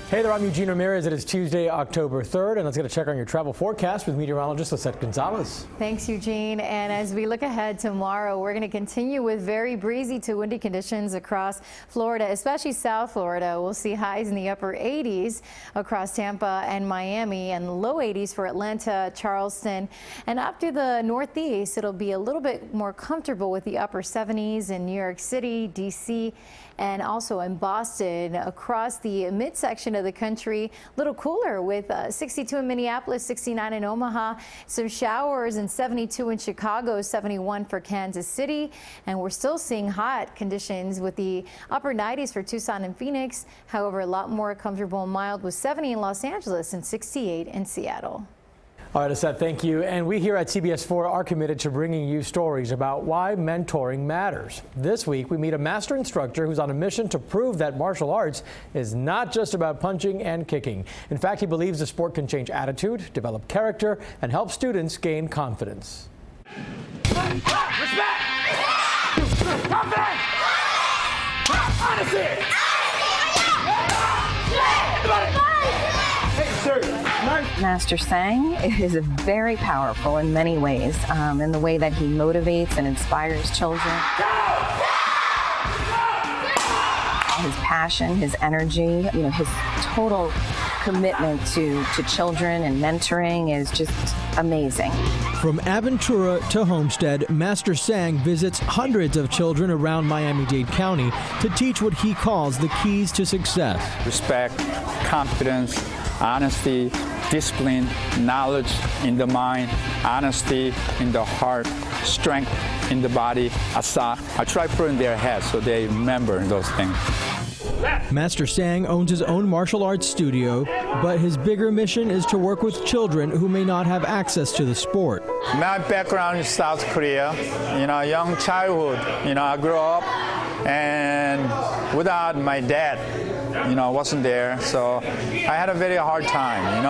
Hey there, I'm Eugene Ramirez. It is Tuesday, October 3rd, and let's get a check on your travel forecast with meteorologist Lisette Gonzalez. Thanks, Eugene. And as we look ahead tomorrow, we're going to continue with very breezy to windy conditions across Florida, especially South Florida. We'll see highs in the upper 80s across Tampa and Miami, and low 80s for Atlanta, Charleston, and up to the Northeast. It'll be a little bit more comfortable with the upper 70s in New York City, D.C., and also in Boston. Across the midsection of the country, a little cooler with 62 in Minneapolis, 69 in Omaha, some showers, and 72 in Chicago, 71 for Kansas City. And we're still seeing hot conditions with the upper 90s for Tucson and Phoenix. However, a lot more comfortable and mild with 70 in Los Angeles and 68 in Seattle. All right, Lisette, thank you. And we here at CBS 4 are committed to bringing you stories about why mentoring matters. This week, we meet a master instructor who's on a mission to prove that martial arts is not just about punching and kicking. In fact, he believes the sport can change attitude, develop character, and help students gain confidence. Respect! Confidence! Honesty! Master Sang is very powerful in many ways, in the way that he motivates and inspires children. His passion, his energy, his total commitment to children and mentoring is just amazing. From Aventura to Homestead, Master Sang visits hundreds of children around Miami-Dade County to teach what he calls the keys to success. Respect, confidence, honesty, discipline, knowledge in the mind, honesty in the heart, strength in the body, asa. I try to put in their heads so they remember those things. Master Sang owns his own martial arts studio, but his bigger mission is to work with children who may not have access to the sport. My background is South Korea. Young childhood. I grew up and without my dad. Wasn't there, so I had a very hard time,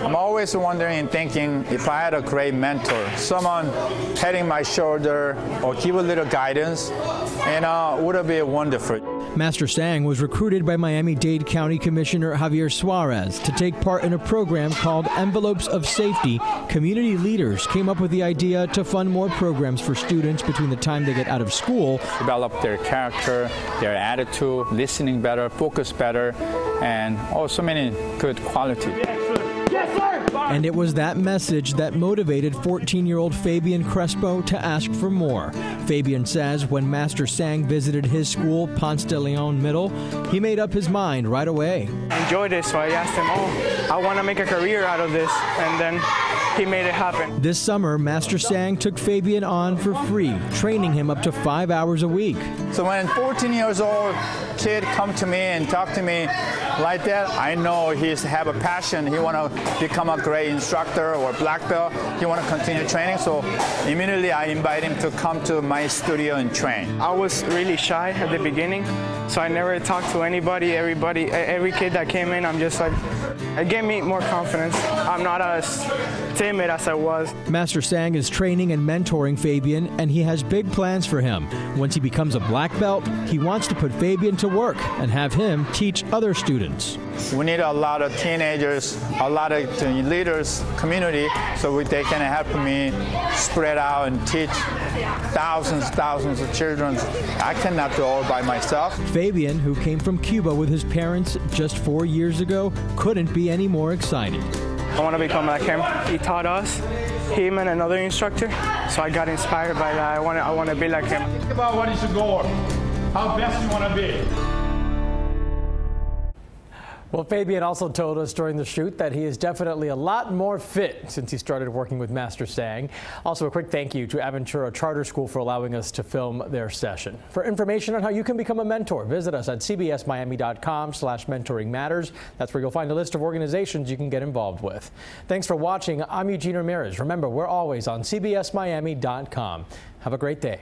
I'm always wondering and thinking if I had a great mentor, someone patting my shoulder or give a little guidance, would have been wonderful. Master Sang was recruited by Miami-Dade County Commissioner Javier Suarez to take part in a program called Envelopes of Safety. Community leaders came up with the idea to fund more programs for students between the time they get out of school. Develop their character, their attitude, listening better, focus better, and so many good qualities. And it was that message that motivated 14-year-old Fabian Crespo to ask for more. Fabian says when Master Sang visited his school, Ponce de Leon Middle, he made up his mind right away. I enjoyed it, so I asked him, I want to make a career out of this, and then he made it happen. This summer, Master Sang took Fabian on for free, training him up to 5 hours a week. So when a 14-year-old kid come to me and talk to me like that, I know he have a passion. He want to become a great instructor or black belt. He want to continue training, so immediately I invite him to come to my studio and train. I was really shy at the beginning, so I never talked to anybody. Every kid that came in, I'm just like, it gave me more confidence. I'm not as timid as I was. Master Sang is training and mentoring Fabian, and he has big plans for him. Once he becomes a black belt, he wants to put Fabian to work and have him teach other students. We need a lot of teenagers, a lot of leaders, community, so they can help me spread out and teach thousands of children. I cannot do all by myself. Fabian, who came from Cuba with his parents just 4 years ago, couldn't be any more excited. I want to become like him. He taught us, him and another instructor, so I got inspired by that. I want to be like him. Think about what is your goal, how best you want to be. Well, Fabian also told us during the shoot that he is definitely a lot more fit since he started working with Master Sang. Also, a quick thank you to Aventura Charter School for allowing us to film their session. For information on how you can become a mentor, visit us at cbsmiami.com/mentoringmatters. That's where you'll find a list of organizations you can get involved with. Thanks for watching. I'm Eugene Ramirez. Remember, we're always on cbsmiami.com. Have a great day.